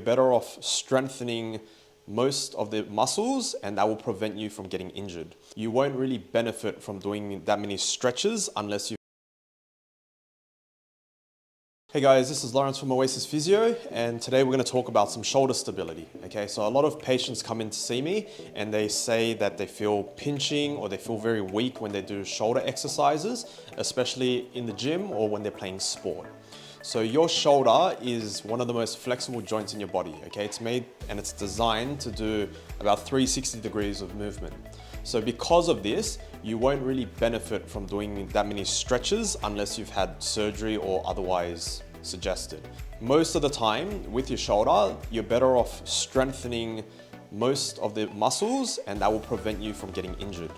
You're better off strengthening most of the muscles, and that will prevent you from getting injured. You won't really benefit from doing that many stretches unless you... Hey guys, this is Lawrence from Oasis Physio, and today we're going to talk about some shoulder stability. Okay, so a lot of patients come in to see me and they say that they feel pinching or they feel very weak when they do shoulder exercises, especially in the gym or when they're playing sport. So your shoulder is one of the most flexible joints in your body. Okay, it's made and it's designed to do about 360 degrees of movement. So because of this, you won't really benefit from doing that many stretches unless you've had surgery or otherwise suggested. Most of the time with your shoulder, you're better off strengthening most of the muscles, and that will prevent you from getting injured.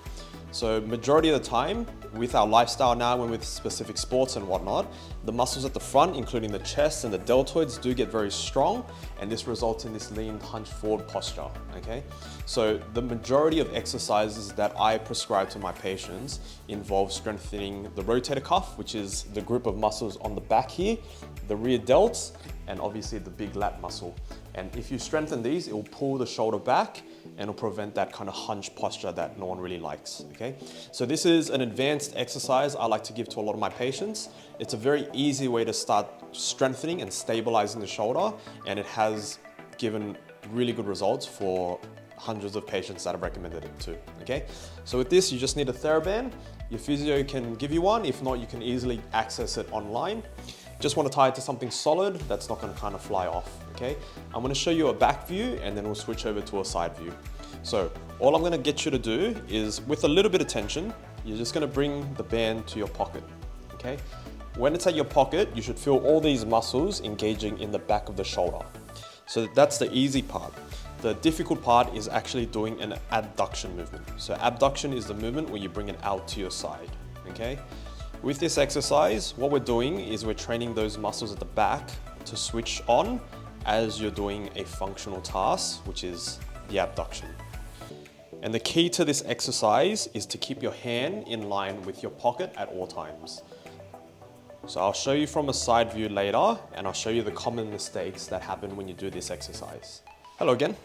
So majority of the time with our lifestyle now and with specific sports and whatnot, the muscles at the front, including the chest and the deltoids, do get very strong, and this results in this lean hunched forward posture, okay? So the majority of exercises that I prescribe to my patients involve strengthening the rotator cuff, which is the group of muscles on the back here, the rear delts, and obviously the big lat muscle. And if you strengthen these, it will pull the shoulder back and it'll prevent that kind of hunch posture that no one really likes, okay? So this is an advanced exercise I like to give to a lot of my patients. It's a very easy way to start strengthening and stabilizing the shoulder, and it has given really good results for hundreds of patients that I've recommended it to, okay? So with this, you just need a TheraBand. Your physio can give you one. If not, you can easily access it online. Just want to tie it to something solid that's not going to kind of fly off, okay? I'm going to show you a back view and then we'll switch over to a side view. So all I'm going to get you to do is, with a little bit of tension, you're just going to bring the band to your pocket, okay? When it's at your pocket, you should feel all these muscles engaging in the back of the shoulder. So that's the easy part. The difficult part is actually doing an abduction movement. So abduction is the movement where you bring it out to your side, okay? With this exercise, what we're doing is we're training those muscles at the back to switch on as you're doing a functional task, which is the abduction. And the key to this exercise is to keep your hand in line with your pocket at all times. So I'll show you from a side view later, and I'll show you the common mistakes that happen when you do this exercise. Hello again.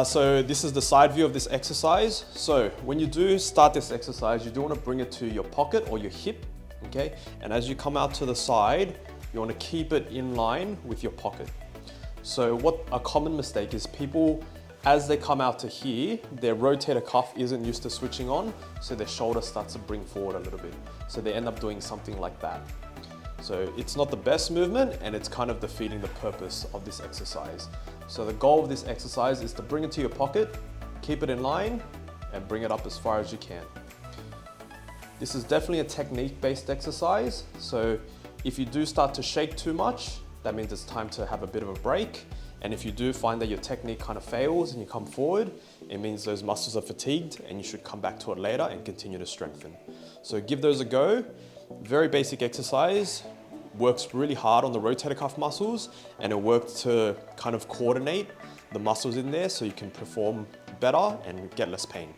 So this is the side view of this exercise. So when you do start this exercise, you do want to bring it to your pocket or your hip. Okay, and as you come out to the side, you want to keep it in line with your pocket. So what a common mistake is, people, as they come out to here, their rotator cuff isn't used to switching on, so their shoulder starts to bring forward a little bit. So they end up doing something like that. So it's not the best movement, and it's kind of defeating the purpose of this exercise. So the goal of this exercise is to bring it to your pocket, keep it in line, and bring it up as far as you can. This is definitely a technique-based exercise, so if you do start to shake too much, that means it's time to have a bit of a break. And if you do find that your technique kind of fails and you come forward, it means those muscles are fatigued and you should come back to it later and continue to strengthen. So give those a go. Very basic exercise, works really hard on the rotator cuff muscles, and it works to kind of coordinate the muscles in there so you can perform better and get less pain.